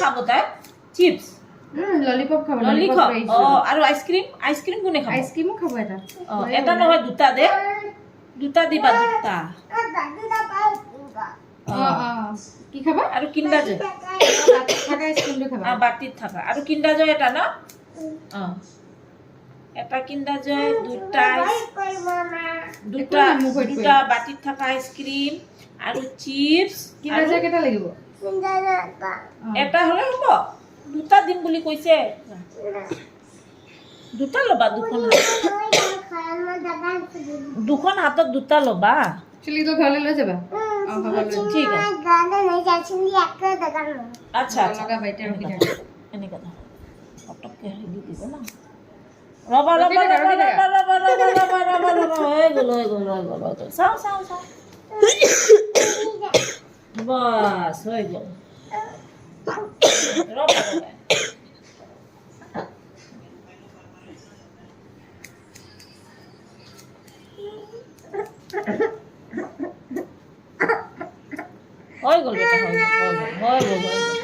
খাব তাই chips lollipop খাব ললিপপ আৰু আইসক্রিম কোনে খাব আইসক্রিমও খাব এটা এটা নহয় দুটা দে দুটা দিবা দুটা কি খাবা আৰু কিণ্ডাৰ জয় থাকা আইসক্ৰিমটো খাবা বাটিত থাকা আৰু কিণ্ডাৰ জয় এটা ন এটা কিণ্ডাৰ জয় দুটা বাটিত থাকা আইসক্ৰিম আৰু চিপস কিণ্ডাৰ জয় কেটা লাগিব এটা হলে হ'ব দুটা দিম বুলি কৈছে দুটা লবা দুখন হাতত দুটা লবা চলি তো ঘৰলৈ লৈ যাবা ঠিক আছে আচ্ছা লগা বাইতে ৰখি থাক এনেকা পটককে দি দিব না ৰবা হৈ গ'ল চাও বাস হৈ গ'ল ৰবা হৈ গ'ল বেটা হৈ গ'ল